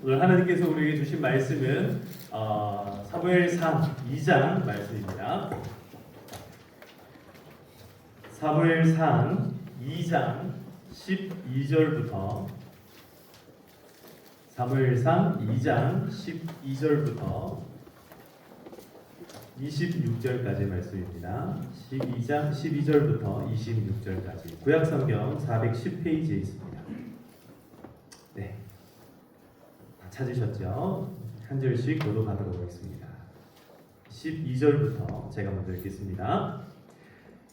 오늘 하나님께서 우리에게 주신 말씀은 사무엘상 2장 말씀입니다. 사무엘상 2장 12절부터 사무엘상 2장 12절부터 26절까지 말씀입니다. 12절부터 26절까지 구약성경 410페이지에 있습니다. 네, 다 찾으셨죠? 한 절씩 교독하도록 하겠습니다. 12절부터 제가 먼저 읽겠습니다.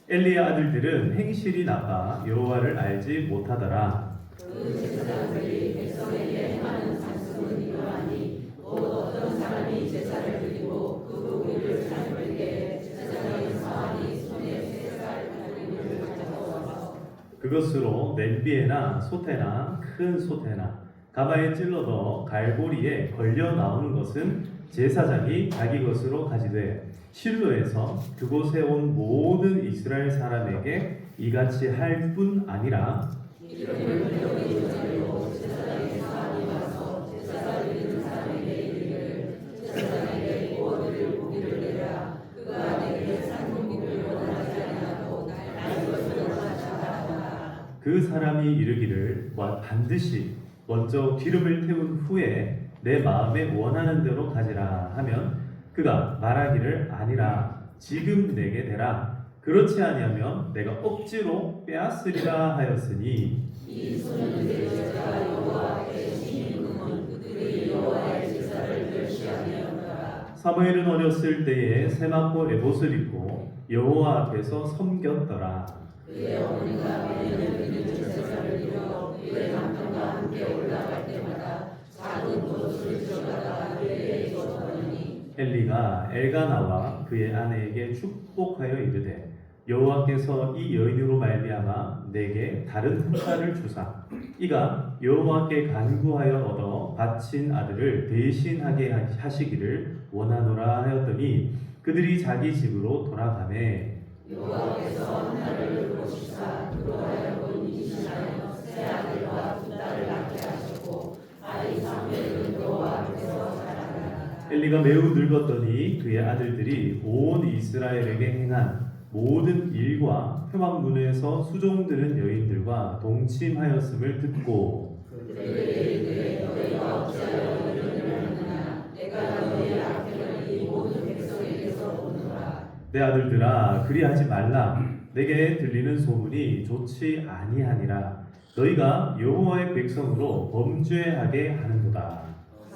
엘리의 아들들은 행실이 나빠 여호와를 알지 못하더라. 그 제사장들이 백성에게 행하는 산수는 이러하니 곧 어떤 사람이 제사를 드리고 그 고기를 하나님을 때 제사장의 사환이 손에 세 살 고기를 가져와서 그것으로 냄비에나 솥에나 큰 솥에나 가마에 찔러 넣어 갈보리에 걸려 나오는 것은 제사장이 자기 것으로 가지되 실로에서 그곳에 온 모든 이스라엘 사람에게 이같이 할 뿐 아니라 이름을 배우기 전에도 제사장의 사환이 와서 제사를 드리는 사람에게 이르기를 제사장에게 구워드릴 고기를 내라. 그가 내게 산 고기를 원하지 아니하고 나의 것을 원하지 않았다. 그 사람이 이르기를 반드시 먼저 기름을 태운 후에 내 마음에 원하는 대로 가지라 하면 그가 말하기를 아니라 지금 내게 대라. 그렇지 아니하면 내가 억지로 빼앗으리라 하였으니 이 소년은 제자가 여호와 앞에 신이 금은 그들이 여호와의 제사를 멸시하리로다. 사무엘은 어렸을 때에 세마포 에봇을 입고 여호와 앞에서 섬겼더라. 그의 어머니가 매년 드리는 제사를 드려 그의 남편과 함께 올라갈 때마다 작은 그릇을 들어다가 그에게 주었더니 엘리가 엘가나와 그의 아내에게 축복하여 이르되 여호와께서 이 여인으로 말미암아 내게 다른 후사를 주사 이가 여호와께 간구하여 얻어 바친 아들을 대신하게 하시기를 원하노라 하였더니 그들이 자기 집으로 돌아가매 여호와께서 하나를 보시사 그로 하여금 임신하여 세 아들과 두 딸을 낳게 하셨고 아이 사무엘은 여호와 앞에서 자라나라. 엘리가 매우 늙었더니 그의 아들들이 온 이스라엘에게 행한 모든 일과 표막문에서 수종드는 여인들과 동침하였음을 듣고 그들에게 이르되 너희가 어찌하여 이런 일을 하느냐. 내가 너희 앞에는 이 모든 백성에게서 오노라. 내 아들들아 그리하지 말라. 내게 들리는 소문이 좋지 아니하니라. 너희가 여호와의 백성으로 범죄하게 하는도다.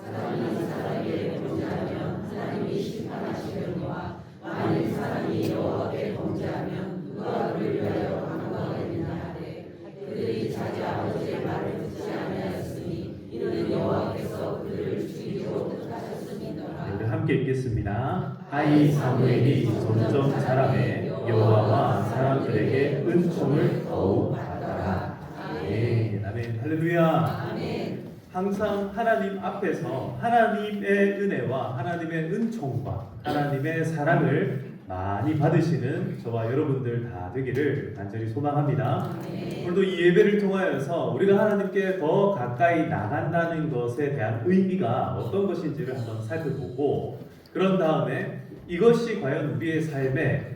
사람이 사람에게 범죄하면 하나님이 심판하시려니와 만일 사람이 여호와께 범죄하면 누가 그를 위하여 간구하겠느냐 하되 그들이 자기 아버지의 말을 듣지 아니하였으니 이는 여호와께서 그들을 죽이기로 뜻하셨음이더라. 우리 함께 읽겠습니다. 아이 사무엘이 점점 자라매 여호와와 사람들에게 은총을 더욱 받더라. 아멘. 아멘. 할렐루야. 아멘. 항상 하나님 앞에서 하나님의 은혜와 하나님의 은총과 하나님의 사랑을 많이 받으시는 저와 여러분들 다 되기를 간절히 소망합니다. 아멘. 오늘도 이 예배를 통하여서 우리가 하나님께 더 가까이 나간다는 것에 대한 의미가 어떤 것인지를 한번 살펴보고 그런 다음에 이것이 과연 우리의 삶에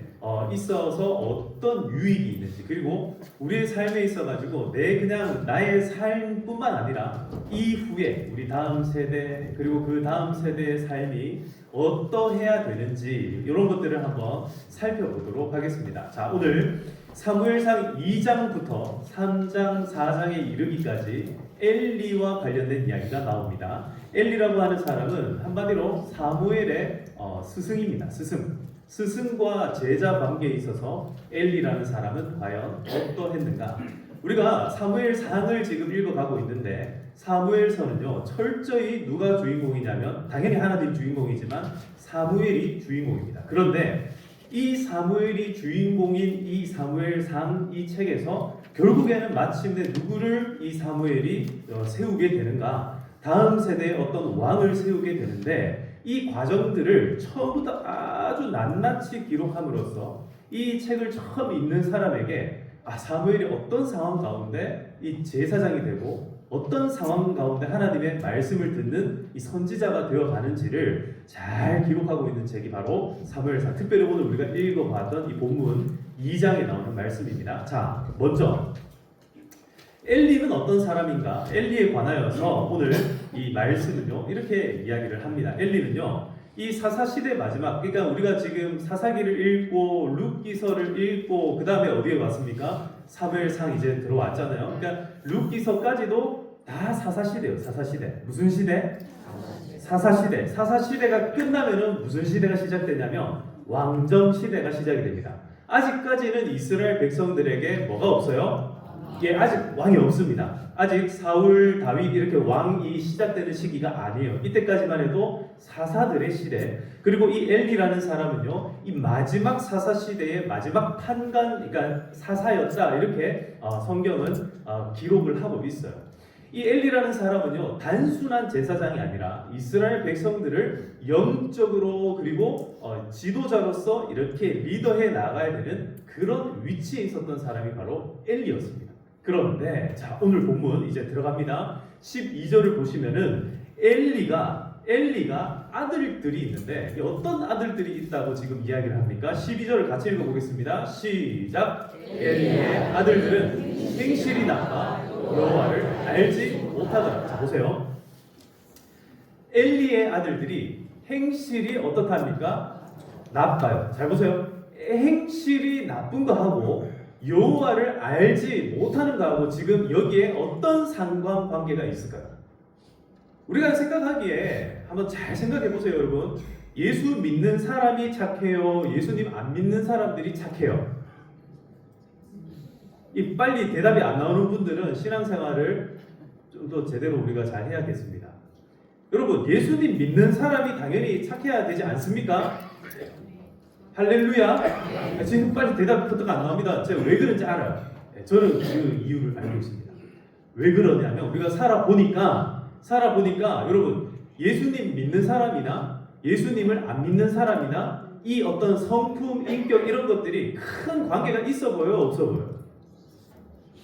있어서 어떤 유익이 있는지 그리고 우리의 삶에 있어가지고 그냥 나의 삶뿐만 아니라 이후에 우리 다음 세대 그리고 그 다음 세대의 삶이 어떠해야 되는지 이런 것들을 한번 살펴보도록 하겠습니다. 자, 오늘 사무엘상 2장부터 3장 4장에 이르기까지 엘리와 관련된 이야기가 나옵니다. 엘리라고 하는 사람은 한마디로 사무엘의 스승입니다. 스승과 제자 관계에 있어서 엘리라는 사람은 과연 어떠했는가? 우리가 사무엘상을 지금 읽어가고 있는데 사무엘서는요 철저히 누가 주인공이냐면 당연히 하나님 주인공이지만 사무엘이 주인공입니다. 그런데 이 사무엘이 주인공인 이 사무엘상 이 책에서 결국에는 마침내 누구를 이 사무엘이 세우게 되는가? 다음 세대에 어떤 왕을 세우게 되는데 이 과정들을 처음부터 아주 낱낱이 기록함으로써 이 책을 처음 읽는 사람에게 사무엘이 어떤 상황 가운데 이 제사장이 되고 어떤 상황 가운데 하나님의 말씀을 듣는 이 선지자가 되어가는지를 잘 기록하고 있는 책이 바로 사무엘상. 특별히 오늘 우리가 읽어봤던 이 본문 2장에 나오는 말씀입니다. 자, 먼저 엘리는 어떤 사람인가? 엘리에 관하여서 오늘 이 말씀은요 이렇게 이야기를 합니다. 엘리는요 이 사사시대 마지막, 그러니까 우리가 지금 사사기를 읽고 룻기서를 읽고 그 다음에 어디에 왔습니까? 사무엘상 이제 들어왔잖아요. 그러니까 룻기서까지도 다 사사시대예요. 사사시대. 무슨 시대? 사사시대. 사사시대가 끝나면은 무슨 시대가 시작되냐면 왕정 시대가 시작이 됩니다. 아직까지는 이스라엘 백성들에게 뭐가 없어요? 예, 아직 왕이 없습니다. 아직 사울, 다윗 이렇게 왕이 시작되는 시기가 아니에요. 이때까지만 해도 사사들의 시대. 그리고 이 엘리라는 사람은요, 이 마지막 사사 시대의 마지막 판관, 그러니까 사사였다 이렇게 성경은 기록을 하고 있어요. 이 엘리라는 사람은요, 단순한 제사장이 아니라 이스라엘 백성들을 영적으로 그리고 지도자로서 이렇게 리더해 나가야 되는 그런 위치에 있었던 사람이 바로 엘리였습니다. 그런데 자, 오늘 본문 이제 들어갑니다. 12절을 보시면은 엘리가 아들들이 있는데 어떤 아들들이 있다고 지금 이야기를 합니까? 12절을 같이 읽어보겠습니다. 시작. 엘리의 아들들은 행실이 나빠 여호와를 알지 못하더라. 자, 보세요. 엘리의 아들들이 행실이 어떻답니까? 나빠요. 잘 보세요. 행실이 나쁜 거 하고 여호와를 알지 못하는 거하고 지금 여기에 어떤 상관관계가 있을까요? 우리가 생각하기에 한번 잘 생각해 보세요, 여러분. 예수 믿는 사람이 착해요? 예수님 안 믿는 사람들이 착해요? 이 빨리 대답이 안 나오는 분들은 신앙생활을 좀 더 제대로 우리가 잘 해야겠습니다. 여러분, 예수님 믿는 사람이 당연히 착해야 되지 않습니까? 할렐루야. 지금 빨리 대답부터가 안 나옵니다. 제가 왜 그런지 알아요. 저는 그 이유를 알고 있습니다. 왜 그러냐면 우리가 살아보니까 여러분, 예수님 믿는 사람이나 예수님을 안 믿는 사람이나 이 어떤 성품, 인격 이런 것들이 큰 관계가 있어 보여요, 없어 보여요?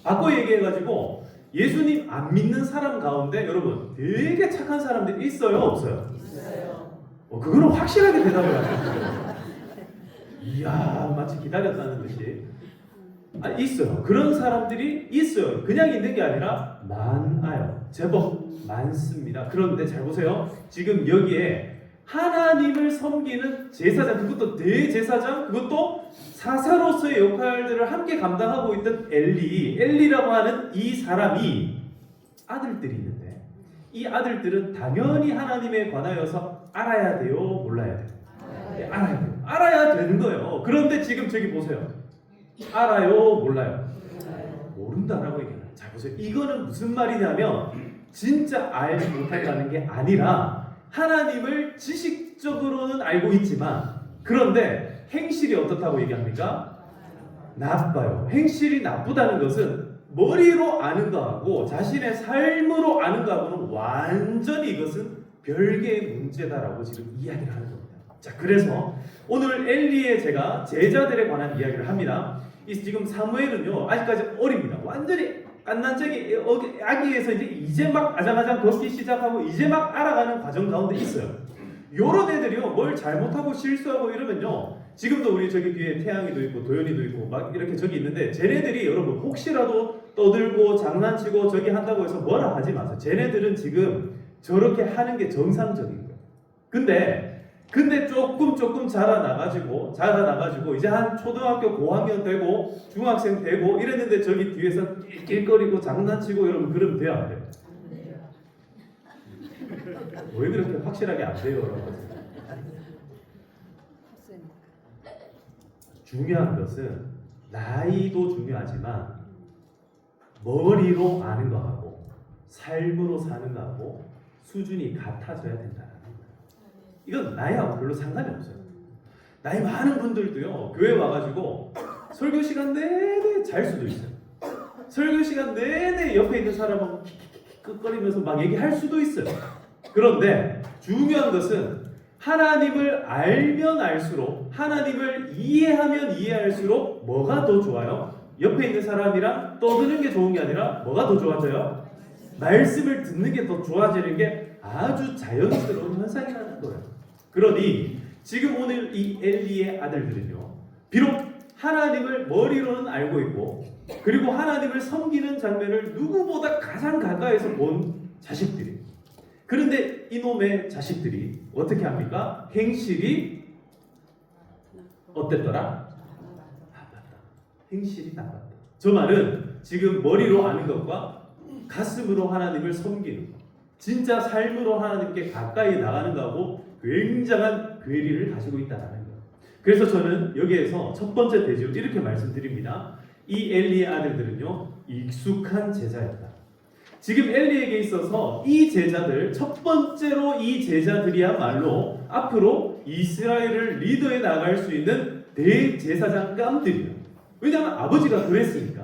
바꿔 얘기해가지고 예수님 안 믿는 사람 가운데 여러분 되게 착한 사람들이 있어요, 없어요? 있어요. 그거는 확실하게 대답을 하셨어요. 이야, 마치 기다렸다는 듯이. 있어요. 그런 사람들이 있어요. 그냥 있는 게 아니라 많아요. 제법 많습니다. 그런데 잘 보세요. 지금 여기에 하나님을 섬기는 제사장, 그것도 대제사장, 그것도 사사로서의 역할들을 함께 감당하고 있던 엘리라고 하는 이 사람이 아들들이 있는데 이 아들들은 당연히 하나님에 관하여서 알아야 돼요, 몰라야 돼요? 네, 알아야 돼요. 알아야 되는 거예요. 그런데 지금 저기 보세요. 알아요, 몰라요? 모른다라고 얘기해요. 자, 보세요. 이거는 무슨 말이냐면 진짜 알지 못한다는 게 아니라 하나님을 지식적으로는 알고 있지만 그런데 행실이 어떻다고 얘기합니까? 나빠요. 행실이 나쁘다는 것은 머리로 아는 거하고 자신의 삶으로 아는 거하고는 완전히 이것은 별개의 문제다라고 지금 이야기를 하는 겁니다. 자, 그래서 오늘 엘리의 제가 제자들에 관한 이야기를 합니다. 지금 사무엘은요 아직까지 어립니다. 완전히 갓난쟁이 아기에서 이제 막 아장아장 걷기 시작하고 이제 막 알아가는 과정 가운데 있어요. 요런 애들이요 뭘 잘못하고 실수하고 이러면요 지금도 우리 저기 뒤에 태양이도 있고 도연이도 있고 막 이렇게 저기 있는데 쟤네들이 여러분 혹시라도 떠들고 장난치고 저기 한다고 해서 뭐라 하지 마세요. 쟤네들은 지금 저렇게 하는 게 정상적인 거예요. 근데 조금 자라나가지고 이제 한 초등학교 고학년 되고 중학생 되고 이랬는데 저기 뒤에서 낄낄거리고 장난치고 이러면 그러면 돼요, 안 돼요? 왜 그렇게 확실하게 안 돼요? 라고 하세요? 중요한 것은 나이도 중요하지만 머리로 아는 거하고 삶으로 사는 거하고 수준이 같아져야 된다는 거예요. 이건 나이하고 별로 상관이 없어요. 나이 많은 분들도요 교회 와가지고 설교 시간 내내 잘 수도 있어요. 설교 시간 내내 옆에 있는 사람하고 킥킥킥거리면서 막 얘기할 수도 있어요. 그런데 중요한 것은 하나님을 알면 알수록 하나님을 이해하면 이해할수록 뭐가 더 좋아요? 옆에 있는 사람이랑 떠드는 게 좋은 게 아니라 뭐가 더 좋아져요? 말씀을 듣는 게 더 좋아지는 게 아주 자연스러운 현상이라는 거예요. 그러니 지금 오늘 이 엘리의 아들들은요, 비록 하나님을 머리로는 알고 있고, 그리고 하나님을 섬기는 장면을 누구보다 가장 가까이서 본 자식들이, 그런데 이놈의 자식들이 어떻게 합니까? 행실이 어땠더라? 나빴다. 행실이 나빴다. 저 말은 지금 머리로 아는 것과 가슴으로 하나님을 섬기는 것, 진짜 삶으로 하나님께 가까이 나가는 것하고 굉장한 괴리를 가지고 있다는 거예요. 그래서 저는 여기에서 첫 번째 대지로 이렇게 말씀드립니다. 이 엘리의 아들들은요, 익숙한 제자였다. 지금 엘리에게 있어서 이 제자들, 첫 번째로 이 제자들이야말로 앞으로 이스라엘을 리더해 나갈 수 있는 대제사장감들이에요. 왜냐하면 아버지가 그랬으니까.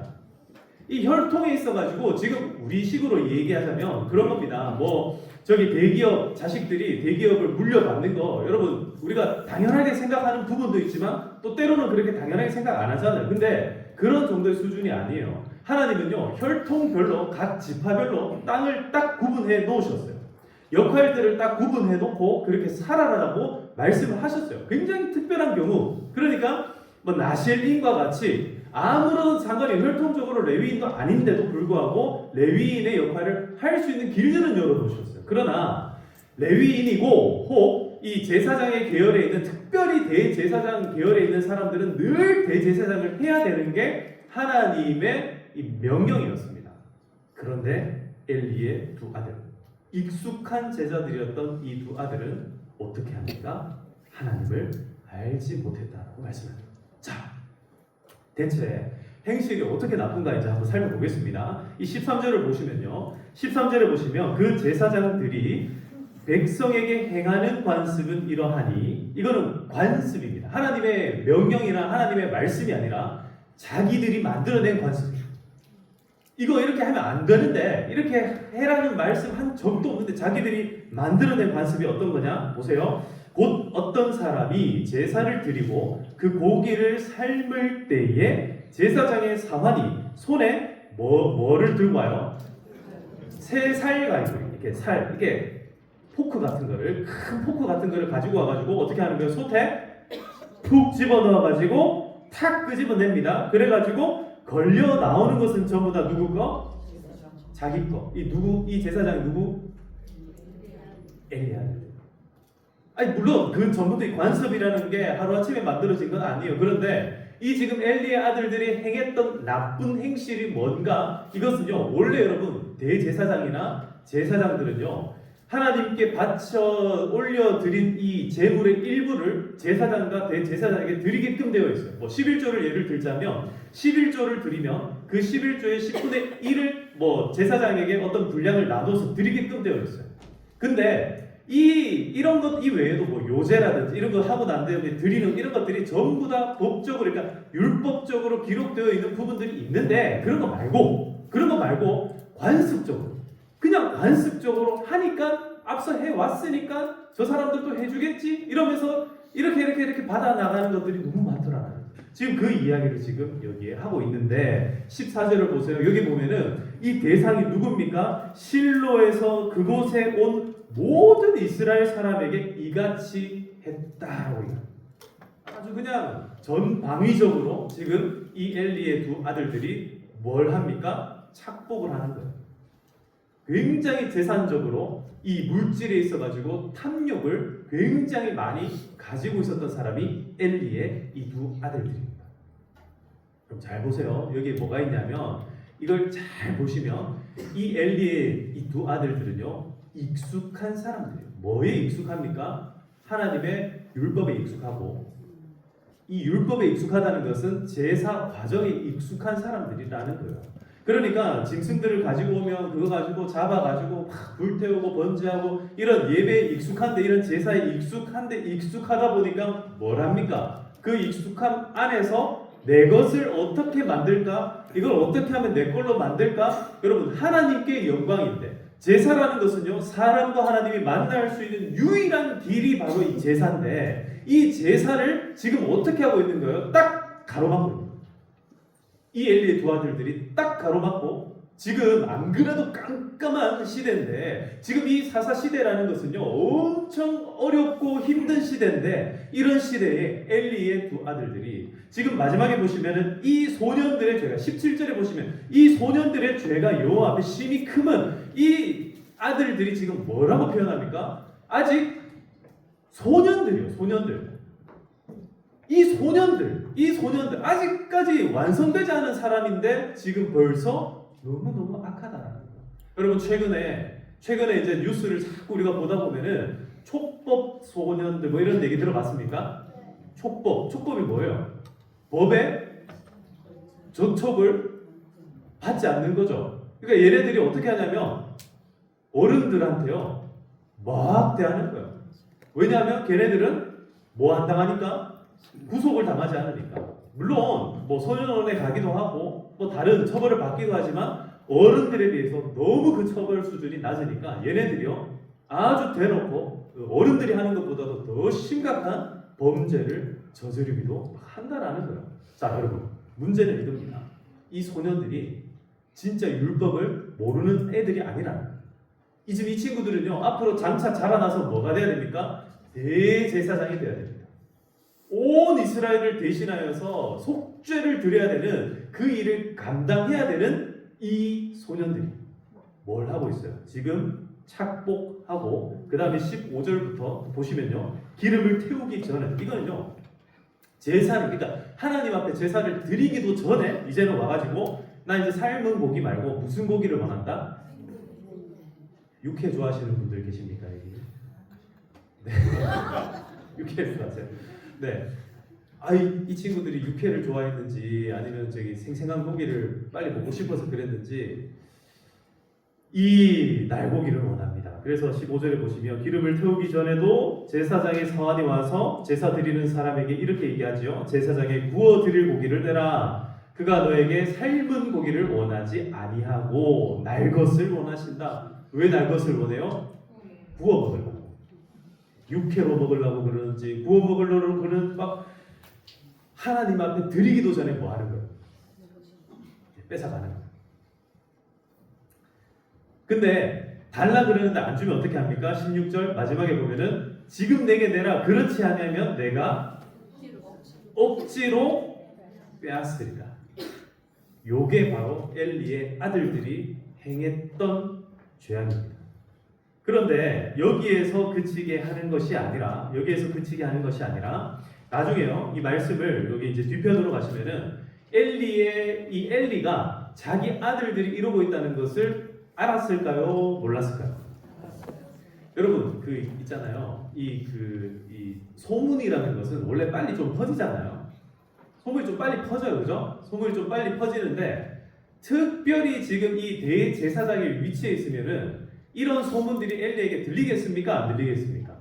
이 혈통에 있어가지고 지금 우리 식으로 얘기하자면 그런 겁니다. 뭐 저기 대기업 자식들이 대기업을 물려받는 거, 여러분 우리가 당연하게 생각하는 부분도 있지만 또 때로는 그렇게 당연하게 생각 안 하잖아요. 근데 그런 정도의 수준이 아니에요. 하나님은요, 혈통별로 각 지파별로 땅을 딱 구분해 놓으셨어요. 역할들을 딱 구분해 놓고 그렇게 살아라라고 말씀을 하셨어요. 굉장히 특별한 경우, 그러니까 뭐 나실인과 같이 아무런 상관이 혈통적으로 레위인도 아닌데도 불구하고 레위인의 역할을 할 수 있는 길들은 열어놓으셨어요. 그러나 레위인이고 혹 이 제사장의 계열에 있는, 특별히 대제사장 계열에 있는 사람들은 늘 대제사장을 해야 되는 게 하나님의 이 명령이었습니다. 그런데 엘리의 두 아들, 익숙한 제자들이었던 이 두 아들은 어떻게 합니까? 하나님을 알지 못했다라고 말씀합니다. 자, 대체 행실이 어떻게 나쁜가 이제 한번 살펴보겠습니다. 이 13절을 보시면요, 13절에 보시면 그 제사장들이 백성에게 행하는 관습은 이러하니, 이거는 관습입니다. 하나님의 명령이나 하나님의 말씀이 아니라 자기들이 만들어낸 관습이에요. 이거 이렇게 하면 안 되는데, 이렇게 해라는 말씀 한 적도 없는데 자기들이 만들어낸 관습이 어떤 거냐? 보세요. 곧 어떤 사람이 제사를 드리고 그 고기를 삶을 때에 제사장의 사환이 손에 뭐를 들고 와요? 새 살가위로 이렇게 이게 포크 같은 거를, 큰 포크 같은 거를 가지고 와가지고 어떻게 하는 거예요? 솥에 푹 집어넣어가지고 탁 끄집어냅니다. 그래가지고 걸려 나오는 것은 전부 다 누구 거? 자기 거. 이 제사장이 누구? 엘리야. 아니 물론 그 전부터 이 관습이라는 게 하루아침에 만들어진 건 아니에요. 그런데 이 지금 엘리의 아들들이 행했던 나쁜 행실이 뭔가, 이것은요, 원래 여러분 대제사장이나 제사장들은요, 하나님께 바쳐 올려드린 이 제물의 일부를 제사장과 대제사장에게 드리게끔 되어 있어요. 뭐 11조를 예를 들자면 11조를 드리면 그 11조의 10분의 1을 뭐 제사장에게 어떤 분량을 나눠서 드리게끔 되어 있어요. 근데 이런 것 이외에도 뭐 요제라든지 이런 거 하고 난 다음에 드리는 이런 것들이 전부 다 법적으로, 그러니까 율법적으로 기록되어 있는 부분들이 있는데, 그런 거 말고 관습적으로, 그냥 관습적으로 하니까 앞서 해왔으니까 저 사람들도 해주겠지 이러면서 이렇게 받아 나가는 것들이 너무 많더라고요. 지금 그 이야기를 지금 여기에 하고 있는데 14절을 보세요. 여기 보면은 이 대상이 누굽니까? 실로에서 그곳에 온 모든 이스라엘 사람에게 이같이 했다라고 해요. 아주 그냥 전방위적으로 지금 이 엘리의 두 아들들이 뭘 합니까? 착복을 하는 거예요. 굉장히 재산적으로 이 물질에 있어가지고 탐욕을 굉장히 많이 가지고 있었던 사람이 엘리의 이 두 아들들입니다. 그럼 잘 보세요. 여기에 뭐가 있냐면, 이걸 잘 보시면 이 엘리의 이 두 아들들은요, 익숙한 사람들이에요. 뭐에 익숙합니까? 하나님의 율법에 익숙하고, 이 율법에 익숙하다는 것은 제사 과정에 익숙한 사람들이라는 거예요. 그러니까 짐승들을 가지고 오면 그거 가지고 잡아가지고 막 불태우고 번제하고 이런 예배에 익숙한데, 이런 제사에 익숙하다 보니까 뭘 합니까? 그 익숙함 안에서 내 것을 어떻게 만들까? 이걸 어떻게 하면 내 걸로 만들까? 여러분, 하나님께 영광인데, 제사라는 것은요, 사람과 하나님이 만날 수 있는 유일한 길이 바로 이 제사인데, 이 제사를 지금 어떻게 하고 있는 거예요? 딱 가로막고 있는 거예요. 이 엘리의 두 아들들이 딱 가로막고 지금 안 그래도 깜깜한 시대인데 지금 이 사사 시대라는 것은요 엄청 어렵고 힘든 시대인데 이런 시대에 엘리의 두 아들들이 지금 마지막에 보시면은 이 소년들의 죄가 17절에 보시면 이 소년들의 죄가 여호와 앞에 심히 크면 이 아들들이 지금 뭐라고 표현합니까? 아직 소년들이요, 소년들. 이 소년들 아직까지 완성되지 않은 사람인데 지금 벌써 너무너무 악하다라는 거예요. 여러분 최근에 이제 뉴스를 자꾸 우리가 보다 보면은 촉법 소년들 뭐 이런 얘기 들어봤습니까? 촉법이 뭐예요? 법에 저촉을 받지 않는 거죠. 그러니까 얘네들이 어떻게 하냐면 어른들한테요 막 대하는 거예요. 왜냐하면 걔네들은 뭐 안 당하니까 구속을 당하지 않으니까. 물론 뭐 소년원에 가기도 하고 뭐 다른 처벌을 받기도 하지만 어른들에 비해서 너무 그 처벌 수준이 낮으니까 얘네들이요 아주 대놓고 어른들이 하는 것보다도 더 심각한 범죄를 저지르기도 한다라는 거예요. 자 여러분 문제는 이겁니다. 이 소년들이 진짜 율법을 모르는 애들이 아니라는 거예요. 이 친구들은요 앞으로 장차 자라나서 뭐가 돼야 됩니까? 대제사장이 돼야 됩니다. 온 이스라엘을 대신하여서 속죄를 드려야 되는 그 일을 감당해야 되는 이 소년들이 뭘 하고 있어요? 지금 착복하고 그 다음에 15절부터 보시면요 기름을 태우기 전에 이거는요 제사를 그러니까 하나님 앞에 제사를 드리기도 전에 이제는 와가지고 나 이제 삶은 고기 말고 무슨 고기를 원한다? 육회 좋아하시는 분들 계십니까 여기? 네. 육회 좋아하세요? 네. 이 친구들이 육회를 좋아했는지 아니면 저기 생생한 고기를 빨리 먹고 싶어서 그랬는지 이 날고기를 원합니다. 그래서 15절에 보시면 기름을 태우기 전에도 제사장의 사환이 와서 제사 드리는 사람에게 이렇게 얘기하지요. 제사장의 구워 드릴 고기를 내라. 그가 너에게 삶은 고기를 원하지 아니하고 날 것을 원하신다. 왜 날 것을 원해요? 구워 먹으려고. 육회로 먹으려고 그러는지 구워 먹으려고 그러는 막 하나님 앞에 드리기도 전에 뭐 하는 거예요? 뺏어가는 거예요. 근데 달라 그러는데 안 주면 어떻게 합니까? 16절 마지막에 보면은 지금 내게 내라 그렇지 않으면 내가 억지로 빼앗으리라. 요게 바로 엘리의 아들들이 행했던 죄악입니다. 그런데 여기에서 그치게 하는 것이 아니라 나중에요 이 말씀을 여기 이제 뒤편으로 가시면은 엘리가 자기 아들들이 이러고 있다는 것을 알았을까요? 몰랐을까요? 여러분 그 있잖아요 이 소문이라는 것은 원래 빨리 좀 퍼지잖아요. 소문이 좀 빨리 퍼져요, 그죠? 소문이 좀 빨리 퍼지는데 특별히 지금 이 대제사장의 위치에 있으면은 이런 소문들이 엘리에게 들리겠습니까? 안 들리겠습니까?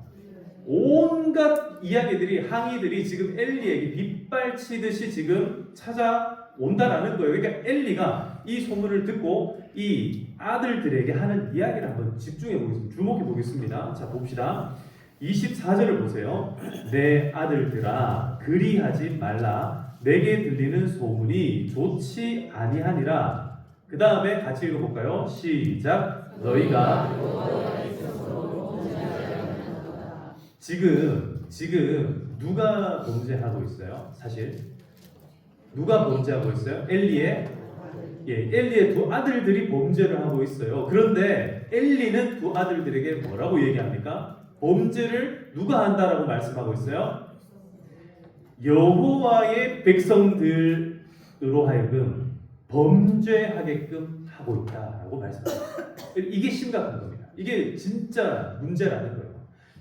온갖 이야기들이 항의들이 지금 엘리에게 빗발치듯이 지금 찾아온다라는 거예요. 그러니까 엘리가 이 소문을 듣고 이 아들들에게 하는 이야기를 한번 집중해 보겠습니다. 주목해 보겠습니다. 자 봅시다. 24절을 보세요. 내 아들들아 그리하지 말라. 내게 들리는 소문이 좋지 아니하니라. 그 다음에 같이 읽어볼까요? 시작. 너희가 지금 누가 범죄하고 있어요? 사실 누가 범죄하고 있어요? 엘리의 두 아들들이 범죄를 하고 있어요. 그런데 엘리는 두 아들들에게 뭐라고 얘기합니까? 범죄를 누가 한다라고 말씀하고 있어요? 여호와의 백성들로 하여금 범죄하게끔 하고 있다라고 말씀합니다. 이게 심각한 겁니다. 이게 진짜 문제라는 거예요.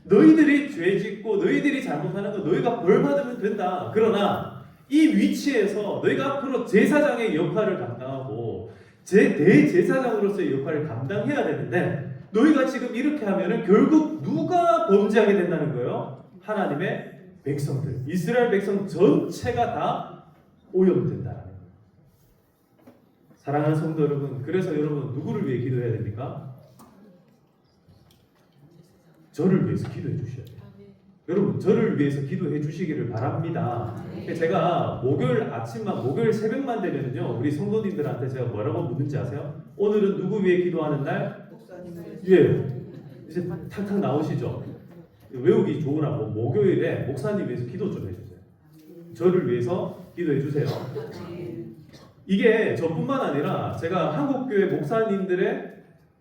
너희들이 죄 짓고 너희들이 잘못하는 거 너희가 벌 받으면 된다. 그러나 이 위치에서 너희가 앞으로 제사장의 역할을 감당하고 대제사장으로서의 역할을 감당해야 되는데 너희가 지금 이렇게 하면은 결국 누가 범죄하게 된다는 거예요? 하나님의 백성들, 이스라엘 백성 전체가 다 오염된다는 거예요. 사랑하는 성도 여러분, 그래서 여러분 누구를 위해 기도해야 됩니까? 저를 위해서 기도해 주셔야 돼요. 여러분 저를 위해서 기도해 주시기를 바랍니다. 제가 목요일 아침만 목요일 새벽만 되면은요 우리 성도님들한테 제가 뭐라고 묻는지 아세요? 오늘은 누구 위해 기도하는 날? 예, 이제 탁탁 나오시죠. 외우기 좋으라고 목요일에 목사님 위해서 기도 좀 해주세요. 저를 위해서 기도해 주세요. 이게 저뿐만 아니라 제가 한국교회 목사님들의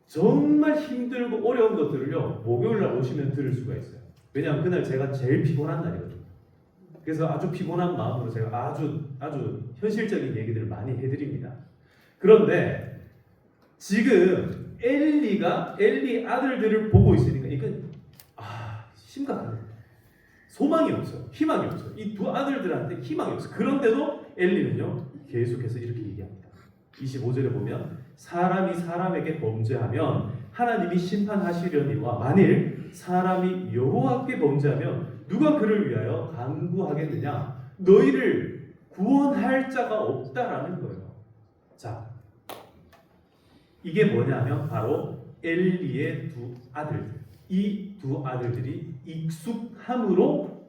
정말 힘들고 어려운 것들을요 목요일날 오시면 들을 수가 있어요. 왜냐하면 그날 제가 제일 피곤한 날이거든요. 그래서 아주 피곤한 마음으로 제가 아주 현실적인 얘기들을 많이 해드립니다. 그런데 지금 엘리 아들들을 보고 있으니까 이건 심각합니다. 소망이 없어요. 희망이 없어요. 이 두 아들들한테 희망이 없어요. 그런데도 엘리는요 계속해서 이렇게 얘기합니다. 25절에 보면 사람이 사람에게 범죄하면 하나님이 심판하시려니와 만일 사람이 여호와께 범죄하면 누가 그를 위하여 간구하겠느냐? 너희를 구원할 자가 없다라는 거예요. 자, 이게 뭐냐면 바로 엘리의 두 아들들. 이 두 아들들이 익숙함으로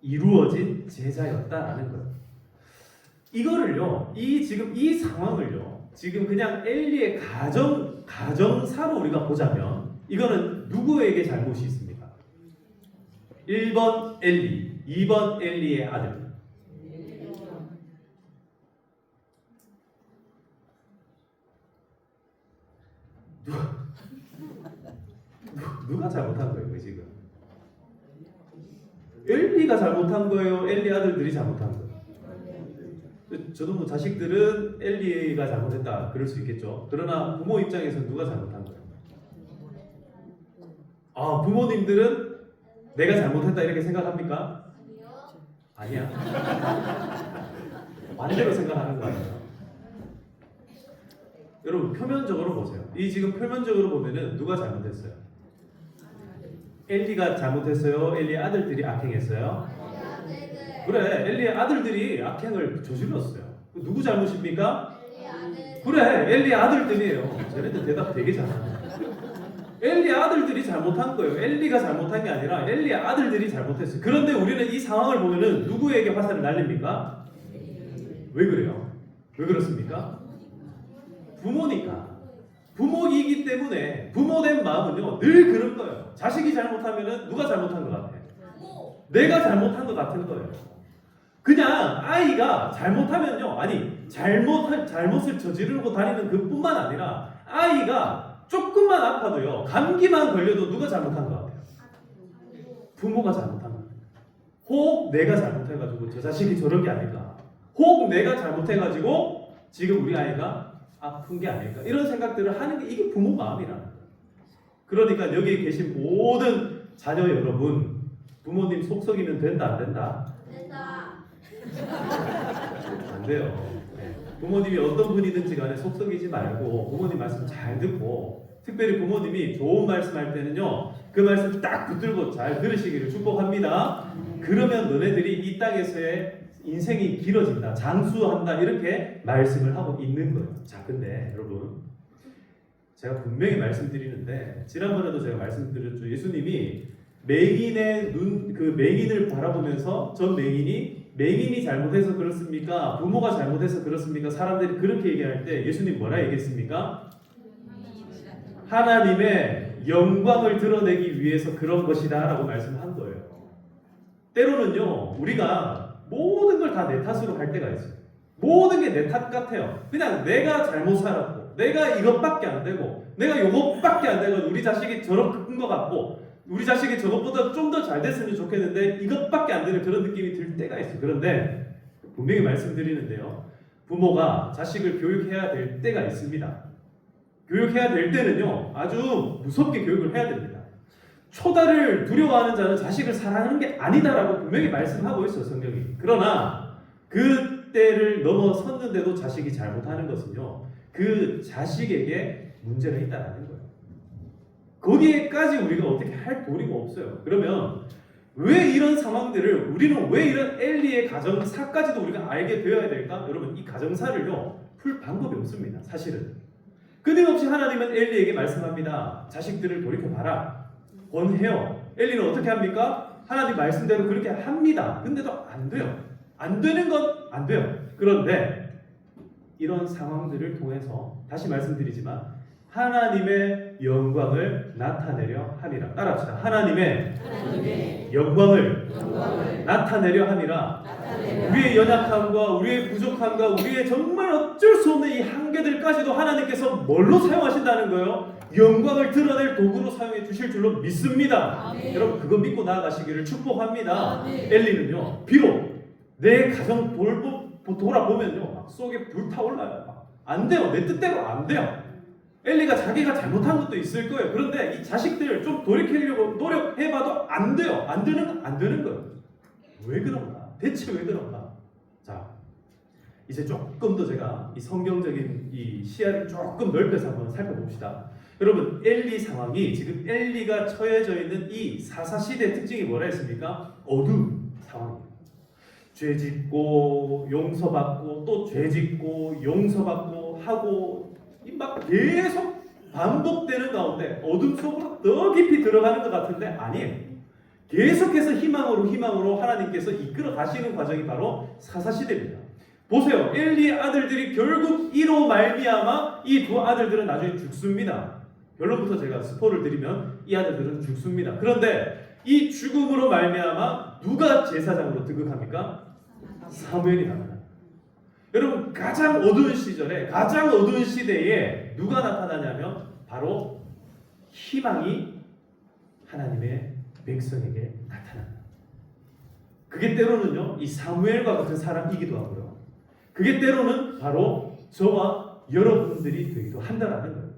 이루어진 제자였다라는 거예요. 이거를요, 지금 이 상황을요, 지금 그냥 엘리의 가정사로 우리가 보자면 이거는 누구에게 잘못이 있습니까? 1번 엘리, 2번 엘리의 아들. 누가 잘못한 거예요, 지금? 엘리가 잘못한 거예요? 엘리 아들들이 잘못한 거예요? 저도 뭐 자식들은 엘리가 잘못했다 그럴 수 있겠죠. 그러나 부모 입장에서 누가 잘못한 거예요? 부모님들은 내가 잘못했다 이렇게 생각합니까? 아니야. 반대로 생각하는 거 아니에요? 여러분 표면적으로 보세요. 지금 표면적으로 보면은 누가 잘못했어요? 엘리가 잘못했어요? 엘리 아들들이 악행했어요? 그래, 엘리의 아들들이 악행을 저질렀어요. 누구 잘못입니까? 그래, 엘리의 아들들이에요. 쟤네들 대답 되게 잘하네. 엘리의 아들들이 잘못한 거예요. 엘리가 잘못한 게 아니라 엘리의 아들들이 잘못했어요. 그런데 우리는 이 상황을 보면은 누구에게 화살을 날립니까? 왜 그래요? 왜 그렇습니까? 부모니까. 부모이기 때문에 부모된 마음은요 늘 그런 거예요. 자식이 잘못하면은 누가 잘못한 것 같아? 내가 잘못한 것 같은 거예요. 그냥 아이가 잘못하면요, 잘못을 저지르고 다니는 그뿐만 아니라 아이가 조금만 아파도요, 감기만 걸려도 누가 잘못한 것 같아요? 부모가 잘못한 것 같아요. 혹 내가 잘못해가지고 저 자식이 저런 게 아닐까? 혹 내가 잘못해가지고 지금 우리 아이가 아픈 게 아닐까? 이런 생각들을 하는 게 이게 부모 마음이라는 거예요. 그러니까 여기 계신 모든 자녀 여러분, 부모님 속썩이면 된다 안 된다? 안 돼요. 부모님이 어떤 분이든지 간에 속썩이지 말고 부모님 말씀 잘 듣고, 특별히 부모님이 좋은 말씀할 때는요 그 말씀 딱 붙들고 잘 들으시기를 축복합니다. 그러면 너네들이 이 땅에서의 인생이 길어진다, 장수한다, 이렇게 말씀을 하고 있는 거예요. 자, 근데 여러분 제가 분명히 말씀드리는데, 지난번에도 제가 말씀드렸죠. 예수님이 맹인의 맹인을 바라보면서 전 맹인이 잘못해서 그렇습니까? 부모가 잘못해서 그렇습니까? 사람들이 그렇게 얘기할 때 예수님 뭐라 얘기했습니까? 하나님의 영광을 드러내기 위해서 그런 것이다 라고 말씀한 거예요. 때로는요 우리가 모든 걸 다 내 탓으로 할 때가 있어요. 모든 게 내 탓 같아요. 그냥 내가 잘못 살았고, 내가 이것밖에 안 되고, 내가 요것밖에 안 되고, 우리 자식이 저런 것 같고, 우리 자식이 저것보다 좀 더 잘 됐으면 좋겠는데 이것밖에 안 되는 그런 느낌이 들 때가 있어요. 그런데 분명히 말씀드리는데요, 부모가 자식을 교육해야 될 때가 있습니다. 교육해야 될 때는요 아주 무섭게 교육을 해야 됩니다. 초다를 두려워하는 자는 자식을 사랑하는 게 아니다라고 분명히 말씀하고 있어요, 성경이. 그러나 그 때를 넘어섰는데도 자식이 잘못하는 것은요 그 자식에게 문제가 있다는 거예요. 거기에까지 우리가 어떻게 할 도리가 없어요. 그러면 왜 이런 상황들을, 우리는 왜 이런 엘리의 가정사까지도 우리가 알게 되어야 될까? 여러분, 이 가정사를요 풀 방법이 없습니다. 사실은 끊임없이 하나님은 엘리에게 말씀합니다. 자식들을 돌이켜봐라, 권해요. 엘리는 어떻게 합니까? 하나님 말씀대로 그렇게 합니다. 근데도 안 돼요. 안 되는 건 안 돼요. 그런데 이런 상황들을 통해서 다시 말씀드리지만 하나님의 영광을 나타내려 함이라. 따라합시다. 하나님의 영광을 나타내려 함이라. 우리의 연약함과 우리의 부족함과 우리의 정말 어쩔 수 없는 이 한계들까지도 하나님께서 뭘로 사용하신다는 거예요? 영광을 드러낼 도구로 사용해 주실 줄로 믿습니다. 아멘. 여러분 그거 믿고 나아가시기를 축복합니다. 아멘. 엘리는요, 비록 내 가정 돌아보면요, 막 속에 불타올라요. 안 돼요. 내 뜻대로 안 돼요. 엘리가 자기가 잘못한 것도 있을 거예요. 그런데 이 자식들 좀 돌이키려고 노력해봐도 안 돼요. 안 되는 거예요. 왜 그런가? 대체 왜 그런가? 자, 이제 조금 더 제가 이 성경적인 이 시야를 조금 넓혀서 한번 살펴봅시다. 여러분, 엘리 상황이 지금 엘리가 처해져 있는 이 사사시대의 특징이 뭐라 했습니까? 어두운 상황입니다. 죄짓고 용서받고 또 죄짓고 용서받고 하고 막 계속 반복되는 가운데 어둠 속으로 더 깊이 들어가는 것 같은데 아니에요. 계속해서 희망으로 하나님께서 이끌어 가시는 과정이 바로 사사시대입니다. 보세요. 엘리의 아들들이 결국 이로 말미암아 이 두 아들들은 나중에 죽습니다. 결론부터 제가 스포를 드리면 이 아들들은 죽습니다. 그런데 이 죽음으로 말미암아 누가 제사장으로 등극합니까? 사무엘이 나타납니다. 여러분 가장 어두운 시절에 가장 어두운 시대에 누가 나타나냐면 바로 희망이 하나님의 백성에게 나타난다. 그게 때로는요 이 사무엘과 같은 사람이기도 하고요. 그게 때로는 바로 저와 여러분들이 되기도 한다라는 거예요.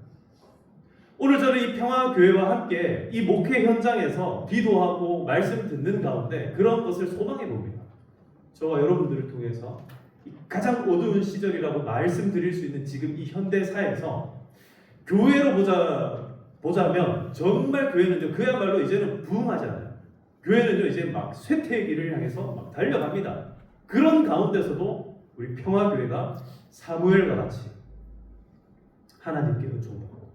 오늘 저는 이 평화교회와 함께 이 목회 현장에서 기도하고 말씀 듣는 가운데 그런 것을 소망해 봅니다. 저와 여러분들을 통해서 가장 어두운 시절이라고 말씀드릴 수 있는 지금 이 현대사에서 교회로 보자면 정말 교회는요 그야말로 이제는 부흥하잖아요. 교회는요 이제 막 쇠퇴기를 향해서 막 달려갑니다. 그런 가운데서도 우리 평화교회가 사무엘과 같이 하나님께 은총받고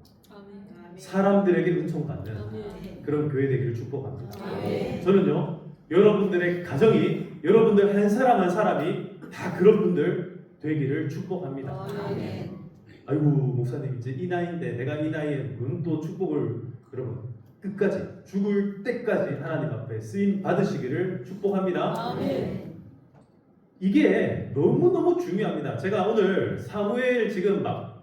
사람들에게 은총받는 그런 교회 되기를 축복합니다. 저는요 여러분들의 가정이 여러분들 한 사람 한 사람이 다 그런 분들 되기를 축복합니다. 아이고 목사님 이제 이 나이인데 내가 이 나이에 또 축복을 여러분 끝까지 죽을 때까지 하나님 앞에 쓰임 받으시기를 축복합니다. 이게 너무너무 중요합니다. 제가 오늘 사무엘 지금 막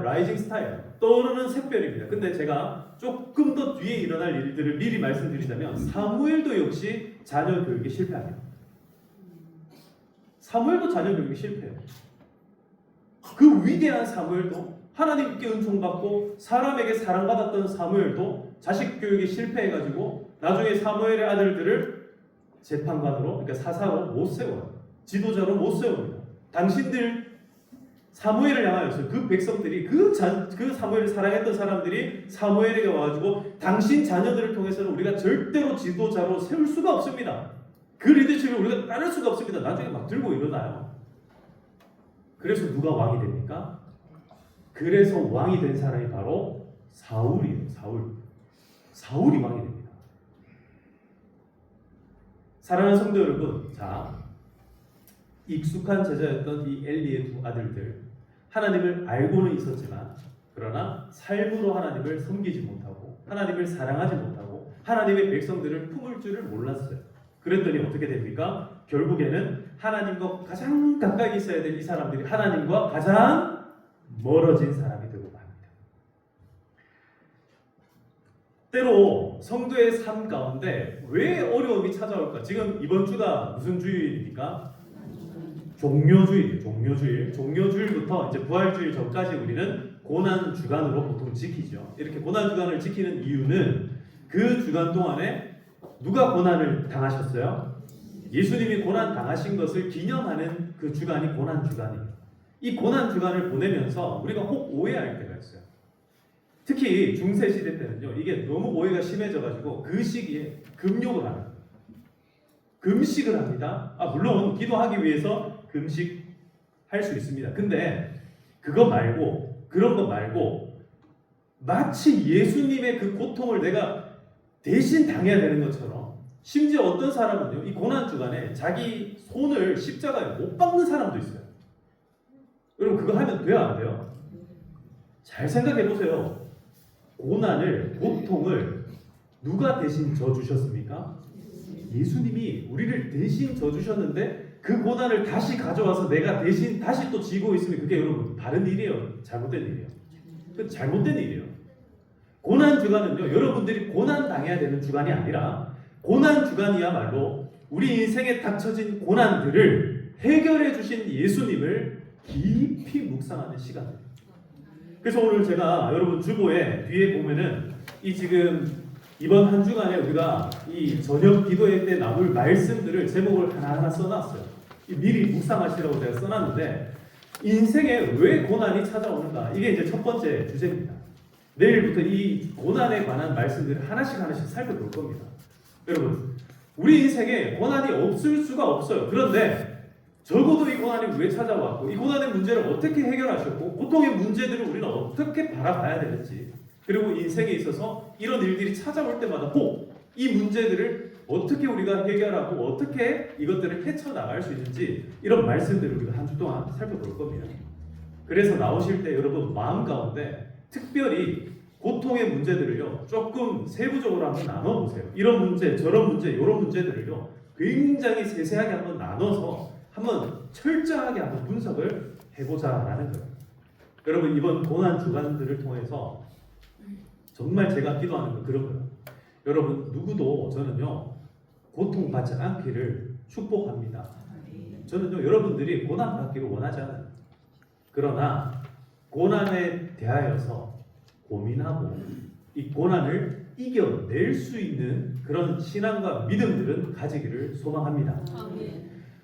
라이징 스타예요. 떠오르는 샛별입니다. 근데 제가 조금 더 뒤에 일어날 일들을 미리 말씀드리자면 사무엘도 역시 자녀 교육에 실패합니다. 사무엘도 자녀 교육에 실패해요. 그 위대한 사무엘도 하나님께 은총받고 사람에게 사랑받았던 사무엘도 자식 교육에 실패해가지고 나중에 사무엘의 아들들을 재판관으로 그러니까 사사로 못 세워요. 지도자로 못 세웁니다. 당신들 사무엘을 향하여서 그 백성들이 그 사무엘을 사랑했던 사람들이 사무엘에게 와가지고 당신 자녀들을 통해서는 우리가 절대로 지도자로 세울 수가 없습니다. 그 리더십을 우리가 따를 수가 없습니다. 나중에 막 들고 일어나요. 그래서 누가 왕이 됩니까? 그래서 왕이 된 사람이 바로 사울이에요. 사울이 왕이 됩니다. 사랑하는 성도 여러분, 자 익숙한 제자였던 이 엘리의 두 아들들 하나님을 알고는 있었지만 그러나 삶으로 하나님을 섬기지 못하고 하나님을 사랑하지 못하고 하나님의 백성들을 품을 줄을 몰랐어요. 그랬더니 어떻게 됩니까? 결국에는 하나님과 가장 가까이 있어야 될 이 사람들이 하나님과 가장 멀어진 사람이 되고 맙니다. 때로 성도의 삶 가운데 왜 어려움이 찾아올까? 지금 이번 주가 무슨 주일입니까? 종료주일. 종료주일부터 이제 부활주일 전까지 우리는 고난 주간으로 보통 지키죠. 이렇게 고난 주간을 지키는 이유는 그 주간 동안에 누가 고난을 당하셨어요? 예수님이 고난 당하신 것을 기념하는 그 주간이 고난 주간이에요. 이 고난 주간을 보내면서 우리가 혹 오해할 때가 있어요. 특히 중세 시대 때는요. 이게 너무 오해가 심해져가지고 그 시기에 금욕을 하는 거예요. 금식을 합니다. 물론 기도하기 위해서 금식할 수 있습니다. 근데 그런 거 말고 마치 예수님의 그 고통을 내가 대신 당해야 되는 것처럼, 심지어 어떤 사람은요, 이 고난 주간에 자기 손을 십자가에 못 박는 사람도 있어요. 여러분 그거 하면 돼요, 안 돼요? 잘 생각해 보세요. 고난을, 고통을 누가 대신 져주셨습니까? 예수님이 우리를 대신 져주셨는데 그 고난을 다시 가져와서 내가 대신 다시 또 지고 있으면 그게 여러분 바른 일이에요? 잘못된 일이에요? 그 잘못된 일이에요. 고난 주간은요, 여러분들이 고난 당해야 되는 주간이 아니라 고난 주간이야말로 우리 인생에 닥쳐진 고난들을 해결해 주신 예수님을 깊이 묵상하는 시간이에요. 그래서 오늘 제가 여러분 주보에 뒤에 보면은 이 지금 이번 한 주간에 우리가 이 저녁 기도회 때 나눌 말씀들을 제목을 하나하나 써놨어요. 미리 묵상하시라고 제가 써놨는데, 인생에 왜 고난이 찾아오는가, 이게 이제 첫 번째 주제입니다. 내일부터 이 고난에 관한 말씀들을 하나씩 살펴볼 겁니다. 여러분, 우리 인생에 고난이 없을 수가 없어요. 그런데 적어도 이 고난이 왜 찾아왔고, 이 고난의 문제를 어떻게 해결하셨고, 고통의 문제들을 우리는 어떻게 바라봐야 되는지, 그리고 인생에 있어서 이런 일들이 찾아올 때마다 꼭 이 문제들을 어떻게 우리가 해결하고 어떻게 이것들을 헤쳐나갈 수 있는지, 이런 말씀들을 우리가 한 주 동안 살펴볼 겁니다. 그래서 나오실 때 여러분 마음 가운데 특별히 고통의 문제들을요, 조금 세부적으로 한번 나눠보세요. 이런 문제, 저런 문제, 이런 문제들을요 굉장히 세세하게 한번 나눠서 한번 철저하게 한번 분석을 해보자라는 거예요. 여러분 이번 고난 주간들을 통해서 정말 제가 기도하는 건 그런 거예요. 여러분 누구도 저는요 고통받지 않기를 축복합니다. 저는요 여러분들이 고난받기를 원하지 않아요. 그러나 고난에 대하여서 고민하고 이 고난을 이겨낼 수 있는 그런 신앙과 믿음들은 가지기를 소망합니다.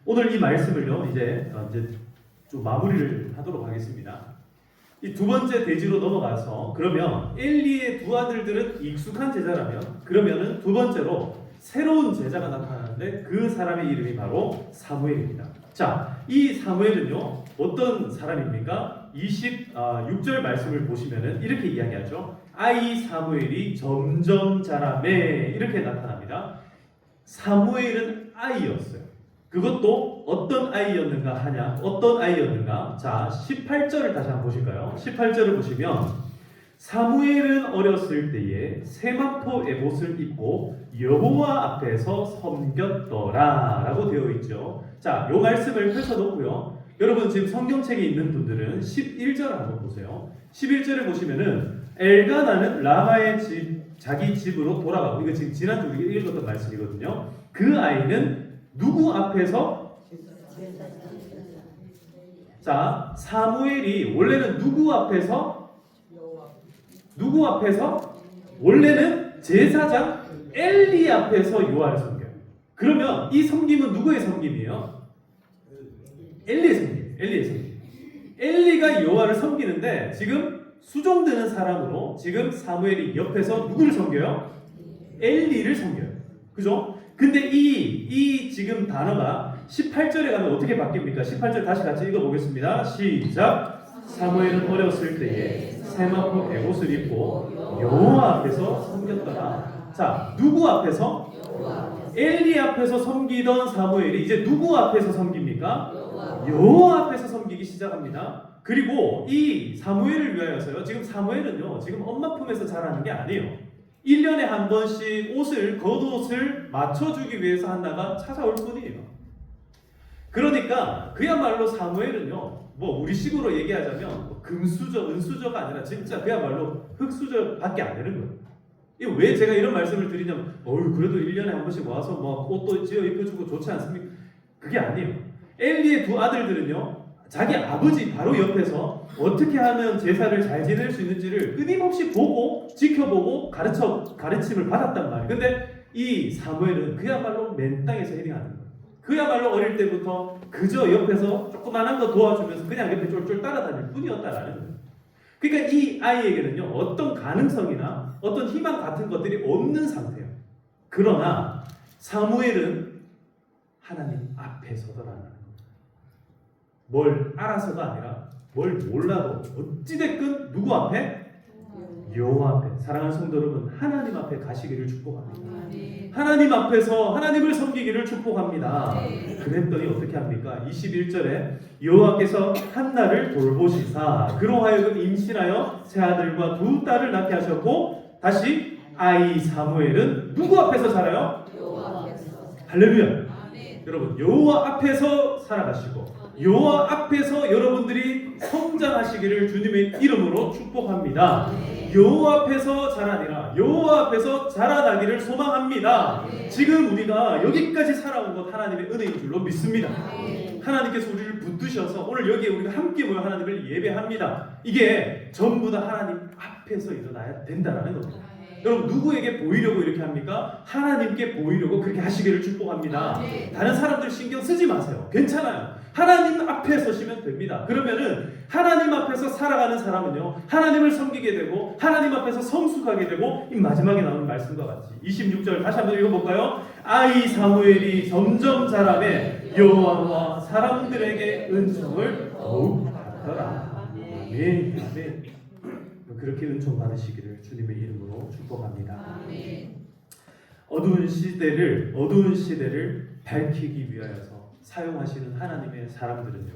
오늘 이 말씀을요 이제 좀 마무리를 하도록 하겠습니다. 이 두 번째 대지로 넘어가서, 그러면 엘리의 두 아들들은 익숙한 제자라면, 그러면은 두 번째로 새로운 제자가 나타나는데 그 사람의 이름이 바로 사무엘입니다. 자, 이 사무엘은요 어떤 사람입니까? 26절 말씀을 보시면은 이렇게 이야기하죠. 아이 사무엘이 점점 자라매, 이렇게 나타납니다. 사무엘은 아이였어요. 그것도 어떤 아이였는가 하냐? 어떤 아이였는가? 자, 18절을 다시 한번 보실까요? 18절을 보시면 사무엘은 어렸을 때에 세마포 에봇을 입고 여호와 앞에서 섬겼더라 라고 되어 있죠. 자, 요 말씀을 펼쳐놓고요. 여러분 지금 성경책에 있는 분들은 11절 한번 보세요. 11절을 보시면은 엘가나는 라마의 자기 집으로 돌아가고, 이거 지금 지난주 우리가 읽었던 말씀이거든요. 그 아이는 누구 앞에서? 자, 사무엘이 원래는 누구 앞에서? 누구 앞에서? 원래는 제사장 엘리 앞에서 여호와를 섬겨요. 그러면 이 섬김은 누구의 섬김이에요? 엘리의 섬김. 엘리의 섬김. 엘리가 여호와를 섬기는데 지금 수종드는 사람으로 지금 사무엘이 옆에서 누구를 섬겨요? 엘리를 섬겨요. 그죠? 근데 이 지금 단어가 18절에 가면 어떻게 바뀝니까? 18절 다시 같이 읽어보겠습니다. 시작. 사무엘은 어렸을 때에 세마포 에봇을 입고 여호와 앞에서 섬겼더라. 자, 누구 앞에서? 엘리 앞에서 섬기던 사무엘이 이제 누구 앞에서 섬깁니까? 여호와 앞에서 섬기기 시작합니다. 그리고 이 사무엘을 위하여서요, 지금 사무엘은요 지금 엄마 품에서 자라는 게 아니에요. 1년에 한 번씩 겉옷을 맞춰주기 위해서 한나가 찾아올 뿐이에요. 그러니까 그야말로 사무엘은요, 뭐 우리식으로 얘기하자면 금수저, 은수저가 아니라 진짜 그야말로 흙수저밖에 안 되는 거예요. 이거 왜 제가 이런 말씀을 드리냐면, 그래도 1년에 한 번씩 와서 뭐 옷도 지어 입혀주고 좋지 않습니까? 그게 아니에요. 엘리의 두 아들들은요, 자기 아버지 바로 옆에서 어떻게 하면 제사를 잘 지낼 수 있는지를 끊임없이 보고 지켜보고 가르침을 받았단 말이에요. 근데 이 사무엘은 그야말로 맨 땅에서 헤딩하는 거예요. 그야말로 어릴 때부터 그저 옆에서 조그만한 거 도와주면서 그냥 옆에 쫄쫄 따라다닐 뿐이었다라는 거예요. 그러니까 이 아이에게는요 어떤 가능성이나 어떤 희망 같은 것들이 없는 상태예요. 그러나 사무엘은 하나님 앞에 서더라는 거예요. 뭘 알아서가 아니라 뭘 몰라도 어찌됐건 누구 앞에? 여호와 앞에, 사랑하는 성도 여러분, 하나님 앞에 가시기를 축복합니다. 아멘. 하나님 앞에서 하나님을 섬기기를 축복합니다. 네. 그랬더니 어떻게 합니까? 21절에 여호와께서 한나를 돌보시사 그로 하여금 임신하여 세 아들과 두 딸을 낳게 하셨고, 다시 아이 사무엘은 누구 앞에서 살아요? 여호와 앞에서. 할렐루야. 아멘. 여러분, 여호와 앞에서 살아가시고 여호와 앞에서 여러분들이 성장하시기를 주님의 이름으로 축복합니다. 여호와 앞에서 자라니라, 여호와 앞에서 자라나기를 소망합니다. 지금 우리가 여기까지 살아온 것 하나님의 은혜인 줄로 믿습니다. 하나님께서 우리를 붙드셔서 오늘 여기에 우리가 함께 모여 하나님을 예배합니다. 이게 전부 다 하나님 앞에서 일어나야 된다는 겁니다. 여러분, 누구에게 보이려고 이렇게 합니까? 하나님께 보이려고 그렇게 하시기를 축복합니다. 다른 사람들 신경 쓰지 마세요. 괜찮아요. 하나님 앞에 서시면 됩니다. 그러면은 하나님 앞에서 살아가는 사람은요, 하나님을 섬기게 되고 하나님 앞에서 성숙하게 되고, 이 마지막에 나오는 말씀과 같이 26절 다시 한번 읽어볼까요? 아이 사무엘이 점점 자라매 여호와와 사람들에게 은총을 더욱 받더라. 아멘. 아멘. 그렇게 은총 받으시기를 주님의 이름으로 축복합니다. 어두운 시대를 밝히기 위하여서 사용하시는 하나님의 사람들은요,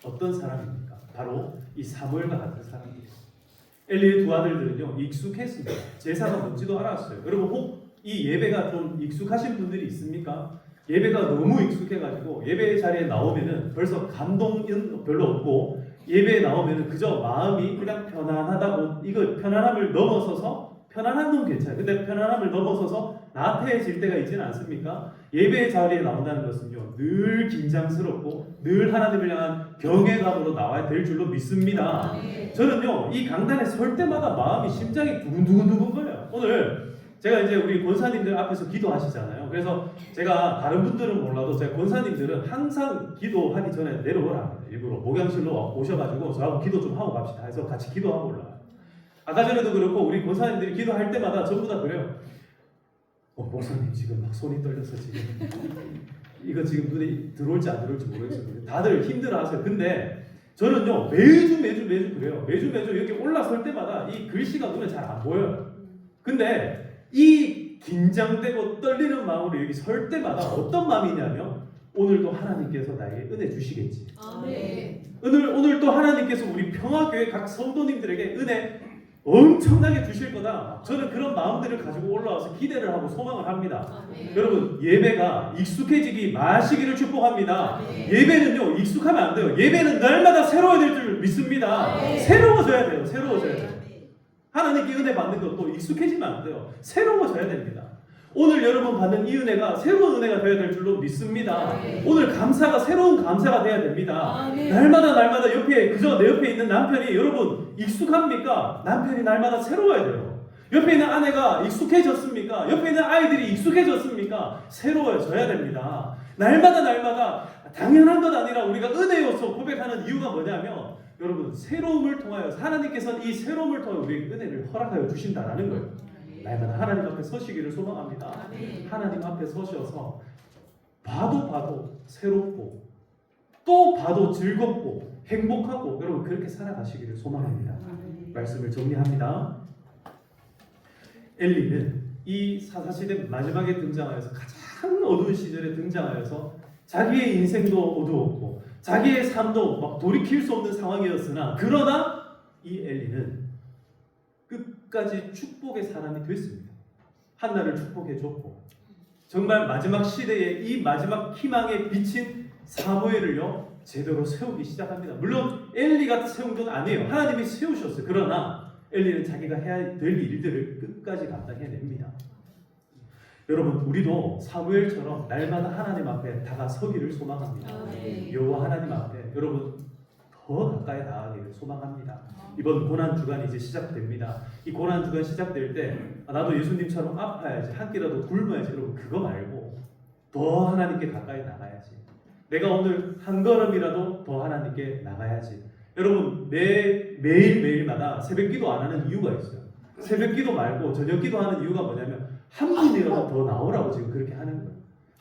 어떤 사람입니까? 바로 이 사무엘과 같은 사람들이에요. 엘리의 두 아들들은요, 익숙했습니다. 제사가 뭔지도 알았어요. 여러분, 혹 이 예배가 좀 익숙하신 분들이 있습니까? 예배가 너무 익숙해가지고 예배 자리에 나오면은 벌써 감동은 별로 없고, 예배에 나오면은 그저 마음이 그냥 편안하다고, 이거 편안함을 넘어서서, 편안한 건 괜찮아요. 근데 편안함을 넘어서서 나태해질 때가 있지는 않습니까? 예배 자리에 나온다는 것은요, 늘 긴장스럽고 늘 하나님을 향한 경외감으로 나와야 될 줄로 믿습니다. 저는요, 이 강단에 설 때마다 마음이, 심장이 두근두근 거려요. 오늘 제가 이제 우리 권사님들 앞에서 기도하시잖아요. 그래서 제가, 다른 분들은 몰라도 제가 권사님들은 항상 기도하기 전에 내려오라 합니다. 일부러 목양실로 오셔가지고 저하고 기도 좀 하고 갑시다 해서 같이 기도하고 올라가요. 아까 전에도 그렇고 우리 권사님들이 기도할 때마다 전부 다 그래요. 목사님 지금 막 손이 떨려서 지금 이거 지금 눈에 들어올지 안 들어올지 모르겠어요. 다들 힘들어하세요. 근데 저는요, 매주 그래요. 매주 여기 올라설 때마다 이 글씨가 눈에 잘 안 보여요. 근데 이 긴장되고 떨리는 마음으로 여기 설 때마다 어떤 마음이냐면, 오늘도 하나님께서 나에게 은혜 주시겠지. 오늘도 하나님께서 우리 평화교회 각 성도님들에게 은혜 엄청나게 주실 거다. 저는 그런 마음들을 가지고 올라와서 기대를 하고 소망을 합니다. 여러분, 예배가 익숙해지기 마시기를 축복합니다. 예배는요, 익숙하면 안 돼요. 예배는 날마다 새로워야 될 줄 믿습니다. 새로워져야 돼요. 하나님께 은혜 받는 것도 익숙해지면 안 돼요. 새로워져야 됩니다. 오늘 여러분 받는 이 은혜가 새로운 은혜가 되어야 될 줄로 믿습니다. 오늘 감사가 새로운 감사가 되어야 됩니다. 날마다 그저 내 옆에 있는 남편이, 여러분 익숙합니까? 남편이 날마다 새로워야 돼요. 옆에 있는 아내가 익숙해졌습니까? 옆에 있는 아이들이 익숙해졌습니까? 새로워져야 됩니다. 날마다 당연한 것 아니라 우리가 은혜로서 고백하는 이유가 뭐냐면, 여러분, 새로움을 통하여 하나님께서는 이 새로움을 통하여 우리에게 은혜를 허락하여 주신다라는 거예요. 날마다 하나님 앞에 서시기를 소망합니다. 하나님 앞에 서셔서 봐도 새롭고 또 봐도 즐겁고 행복하고, 여러분 그렇게 살아가시기를 소망합니다. 말씀을 정리합니다. 엘리는 이 사사시대 마지막에 등장하여서 가장 어두운 시절에 등장하여서 자기의 인생도 어두웠고 자기의 삶도 막 돌이킬 수 없는 상황이었으나, 그러나 이 엘리는 끝까지 축복의 사람이 됐습니다. 한나를 축복해줬고, 정말 마지막 시대에 이 마지막 희망에 비친 사무엘을요, 제대로 세우기 시작합니다. 물론 엘리가 세운 건 아니에요. 하나님이 세우셨어요. 그러나 엘리는 자기가 해야 될 일들을 끝까지 감당해냅니다. 여러분, 우리도 사무엘처럼 날마다 하나님 앞에 다가서기를 소망합니다. 여호와 하나님 앞에 여러분 더 가까이 나가기를 소망합니다. 이번 고난 주간이 이제 시작됩니다. 이 고난 주간 시작될 때 나도 예수님처럼 아파야지, 한 끼라도 굶어야지, 여러분 그거 말고 더 하나님께 가까이 나가야지. 내가 오늘 한 걸음이라도 더 하나님께 나가야지. 여러분, 매일마다 새벽 기도 안 하는 이유가 있어요. 새벽 기도 말고 저녁 기도 하는 이유가 뭐냐면, 한 분이라도 더 나오라고 지금 그렇게 하는 거예요.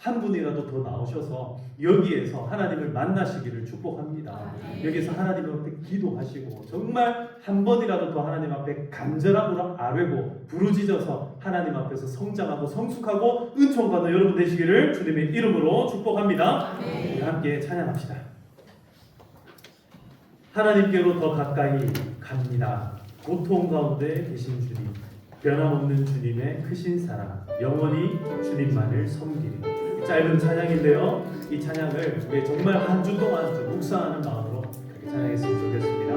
한 분이라도 더 나오셔서 여기에서 하나님을 만나시기를 축복합니다. 여기서 하나님 앞에 기도하시고 정말 한 번이라도 더 하나님 앞에 간절함으로 아뢰고 부르짖어서 하나님 앞에서 성장하고 성숙하고 은총받는 여러분 되시기를 주님의 이름으로 축복합니다. 우리 함께 찬양합시다. 하나님께로 더 가까이 갑니다. 고통 가운데 계신 주님, 변함없는 주님의 크신 사랑, 영원히 주님만을 섬기리. 짧은 찬양인데요, 이 찬양을 우리 정말 한 주 동안 묵상하는 마음으로 찬양했으면 좋겠습니다.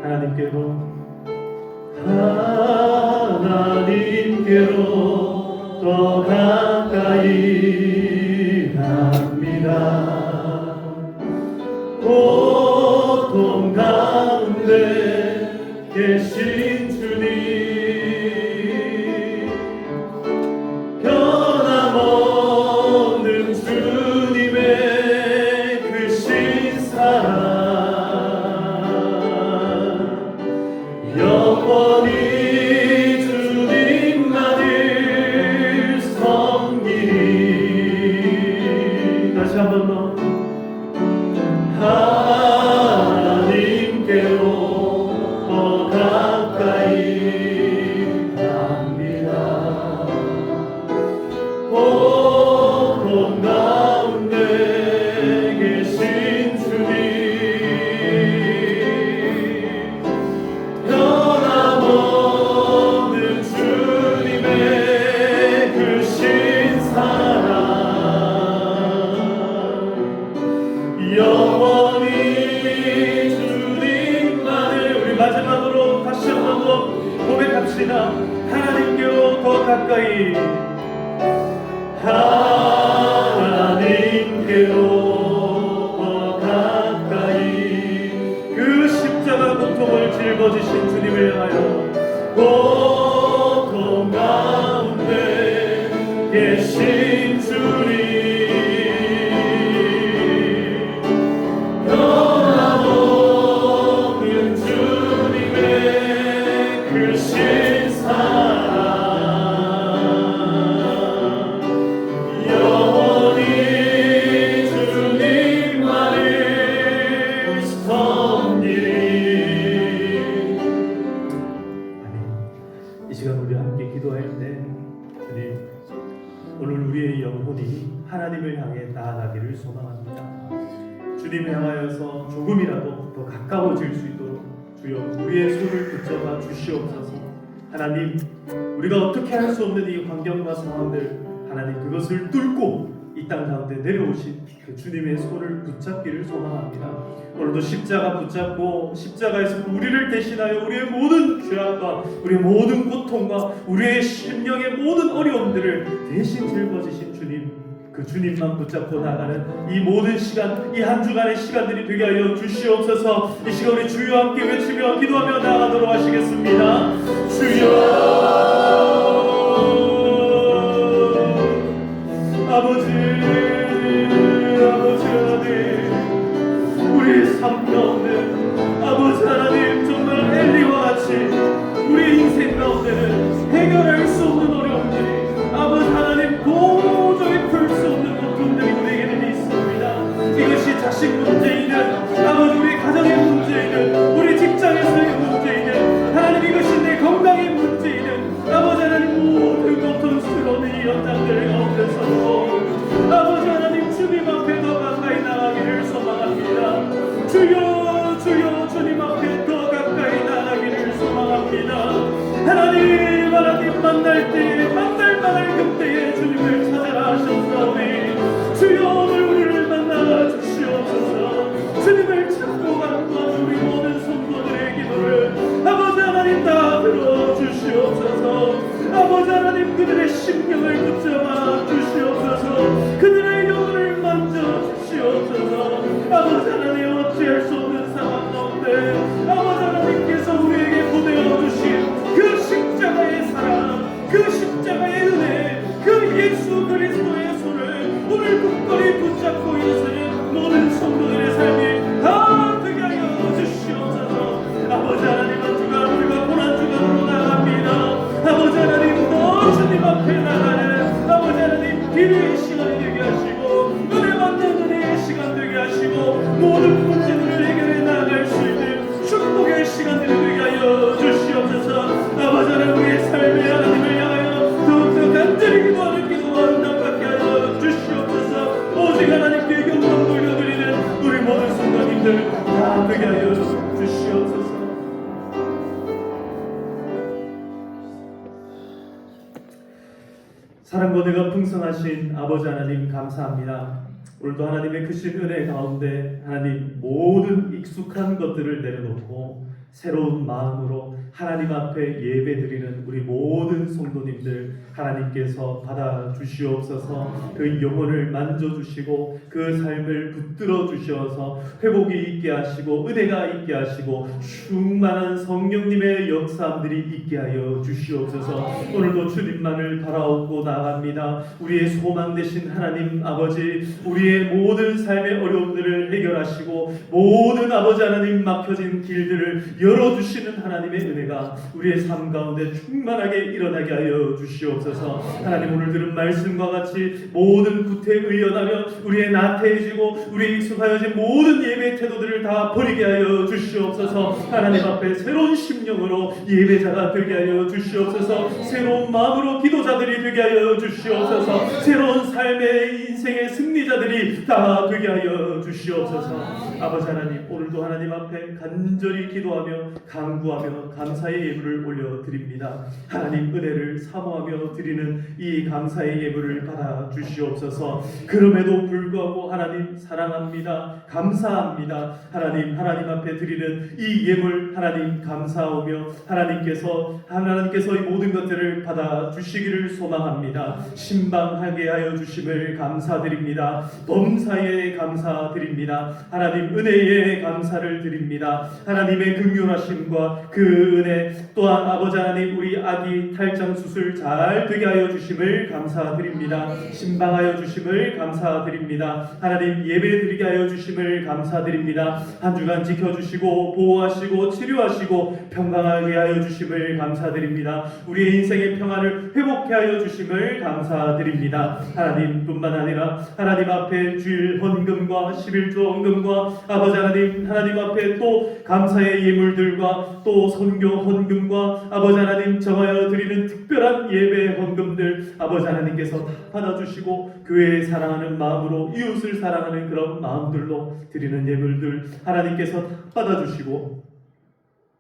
하나님께로 더 가까이 갑니다. 고통 가운데 계신 주님, 변함없는 주님의 크신 사랑, 영원히 주님만을 섬기리. 다시 한 번 더. 하나님께로 더 가까이 갑니다. 고통 가운데 계신 주님, 변함없는 주님의 크신 사랑, 영원히 주님만을. 우리 마지막으로 다시 한 번 더 고백합시다. 하나님께로 더 가까이, 하나님께로 더 가까이. 그 십자가 고통을 짊어지신 주님을 향하여 고통 가운데 계신 주님, 변함없는 주님의 크신 사랑, 영원히 주님만을 섬기리. 아멘. 이 시간 우리 함께 기도할 때 주님, 오늘 우리의 영혼이 하나님을 향해 나아가기를 소망합니다. 주님 향하여서 조금이라도 더 가까워질 수 있도록 주여 우리의 손을 붙잡아 주시옵소서. 하나님, 우리가 어떻게 할 수 없는 이 환경과 상황들, 하나님 그것을 뚫고 이 땅 가운데 내려오신 그 주님의 손을 붙잡기를 소망합니다. 오늘도 십자가 붙잡고 십자가에서 우리를 대신하여 우리의 모든 죄악과 우리의 모든 고통과 우리의 심령의 모든 어려움들을 대신 짊어지신 주님, 그 주님만 붙잡고 나가는 이 모든 시간, 이 한 주간의 시간들이 되게 하여 주시옵소서. 이 시간 우리 주여 함께 외치며 기도하며 나아가도록 하시겠습니다. 주여, 아버지 하나님, 우리의 삶 가운데 아버지 하나님, 정말 엘리와 같이 우리의 인생 가운데는 해결할 수 없는 어려움들이, 아버지 하나님 도저히 풀 수 없는 고통들이 우리에게는 있습니다. 이것이 자식 문제이든 아버지 우리 가정의 문제이든 우리 직장에서의 문제이든 하나님 이것이 내 건강의 문제이든 아버지 하나님 모든 고통스러운 이 연장들 가운데서도 아버지 하나님 주님 앞에 더 가까이 나가기를 소망합니다. 주여, 다 되게 하여 주시옵소서. 사랑과 은혜가 풍성하신 아버지 하나님 감사합니다. 오늘도 하나님의 크신 은혜 가운데 하나님 모든 익숙한 것들을 내려놓고 새로운 마음으로 하나님 앞에 예배드리는 우리 모든 성도님들 하나님께서 받아주시옵소서. 그 영혼을 만져주시고 그 삶을 붙들어 주셔서 회복이 있게 하시고 은혜가 있게 하시고 충만한 성령님의 역사들이 있게 하여 주시옵소서. 오늘도 주님만을 바라옵고 나갑니다. 우리의 소망 되신 하나님 아버지, 우리의 모든 삶의 어려움들을 해결하시고 모든 아버지 하나님 막혀진 길들을 열어주시는 하나님의 은혜가 우리의 삶 가운데 충만하게 일어나게 하여 주시옵소서. 하나님 오늘 들은 말씀과 같이 모든 구태에 의연하며 우리의 나태해지고 우리의 익숙하여진 모든 예배 태도들을 다 버리게 하여 주시옵소서. 하나님 앞에 새로운 심령으로 예배자가 되게 하여 주시옵소서. 새로운 마음으로 기도자들이 되게 하여 주시옵소서. 새로운 삶의 인생의 승리자들이 다 되게 하여 주시옵소서. 아버지 하나님 오늘도 하나님 앞에 간절히 기도하며 간구하며 감사의 예물을 올려드립니다. 하나님 은혜를 사모하며 드리는 이 감사의 예물을 받아 주시옵소서. 그럼에도 불구하고 하나님 사랑합니다. 감사합니다. 하나님 앞에 드리는 이 예물 하나님 감사하며 하나님께서 이 모든 것들을 받아 주시기를 소망합니다. 신방하게 하여 주심을 감사드립니다. 범사에 감사드립니다. 하나님 은혜에 감사를 드립니다. 하나님의 긍휼하심과 그 은혜 또한 아버지 하나님 우리 아기 탈장 수술 잘 되게 하여 주심을 감사드립니다. 신방하여 주심을 감사드립니다. 하나님 예배 드리게 하여 주심을 감사드립니다. 한 주간 지켜주시고 보호하시고 치료하시고 평강하게 하여 주심을 감사드립니다. 우리의 인생의 평안을 회복해 하여 주심을 감사드립니다. 하나님뿐만 아니라 하나님 앞에 주일 헌금과 11조 헌금과 아버지 하나님 앞에 또 감사의 예물들과 또 선교 헌금과 아버지 하나님 정하여 드리는 특별한 예배 헌금들 아버지 하나님께서 다 받아주시고 교회에 사랑하는 마음으로 이웃을 사랑하는 그런 마음들로 드리는 예물들 하나님께서 다 받아주시고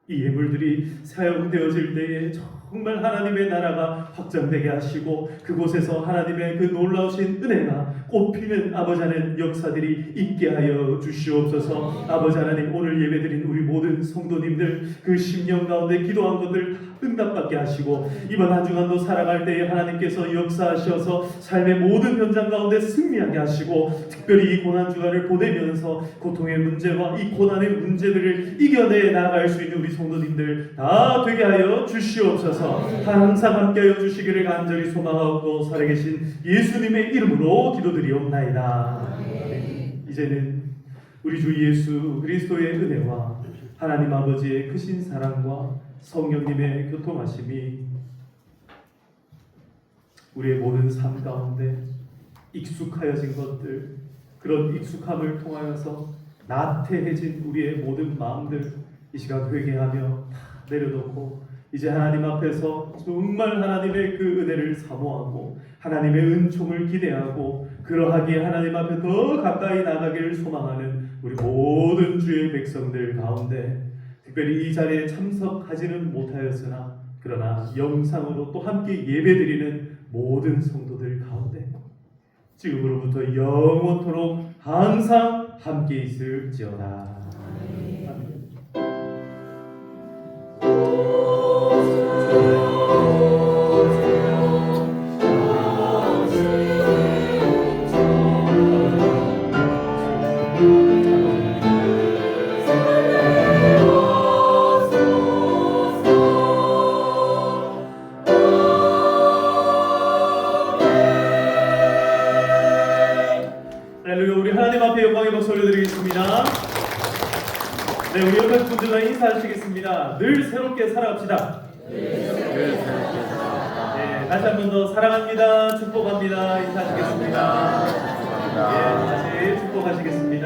이 예물들이 사용되어질 때에 정말 하나님의 나라가 확장되게 하시고 그곳에서 하나님의 그 놀라우신 은혜가 꽃피는 아버지 하나님 역사들이 있게 하여 주시옵소서. 아버지 하나님 오늘 예배드린 우리 모든 성도님들 그 심령 가운데 기도한 것들 다 응답받게 하시고 이번 한 주간도 살아갈 때에 하나님께서 역사하셔서 삶의 모든 현장 가운데 승리하게 하시고 특별히 이 고난 주간을 보내면서 고통의 문제와 이 고난의 문제들을 이겨내 나아갈 수 있는 우리 성도님들 다 되게 하여 주시옵소서. 항상 함께하여 주시기를 간절히 소망하고 살아계신 예수님의 이름으로 기도드리옵나이다. 이제는 우리 주 예수 그리스도의 은혜와 하나님 아버지의 크신 사랑과 성령님의 교통하심이 우리의 모든 삶 가운데 익숙하여진 것들 그런 익숙함을 통하여서 나태해진 우리의 모든 마음들 이 시간 회개하며 다 내려놓고 이제 하나님 앞에서 정말 하나님의 그 은혜를 사모하고 하나님의 은총을 기대하고 그러하기에 하나님 앞에 더 가까이 나가기를 소망하는 우리 모든 주의 백성들 가운데 특별히 이 자리에 참석하지는 못하였으나 그러나 영상으로 또 함께 예배드리는 모든 성도들 가운데 지금으로부터 영원토록 항상 함께 있을지어다. 아멘. 우리 하나님 앞에 영광의 박수 올려드리겠습니다. 네, 우리 옆에 분들과 인사하시겠습니다. 늘 새롭게 살아갑시다. 네, 다시 한 번 더 사랑합니다. 축복합니다. 인사하시겠습니다. 네, 다시 축복하시겠습니다.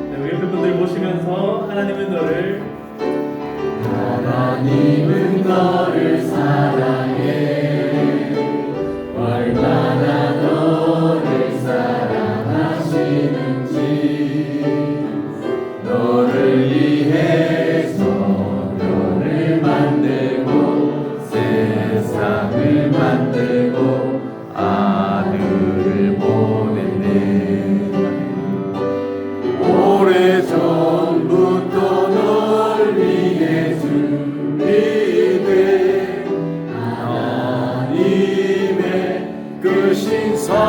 네, 우리 옆에 분들 보시면서 하나님은 너를 사랑해 얼마나 크신 사랑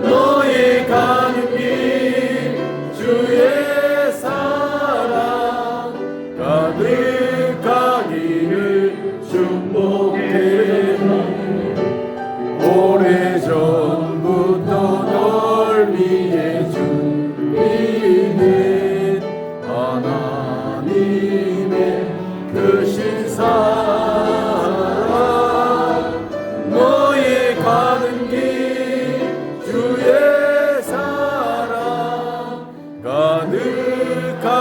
너의 가는 길 주의 사랑 가득하기를 축복해 오래전부터 널 위해 준비된 하나님의 크신 사랑 너의 가는 길 주의 사랑 가득하기를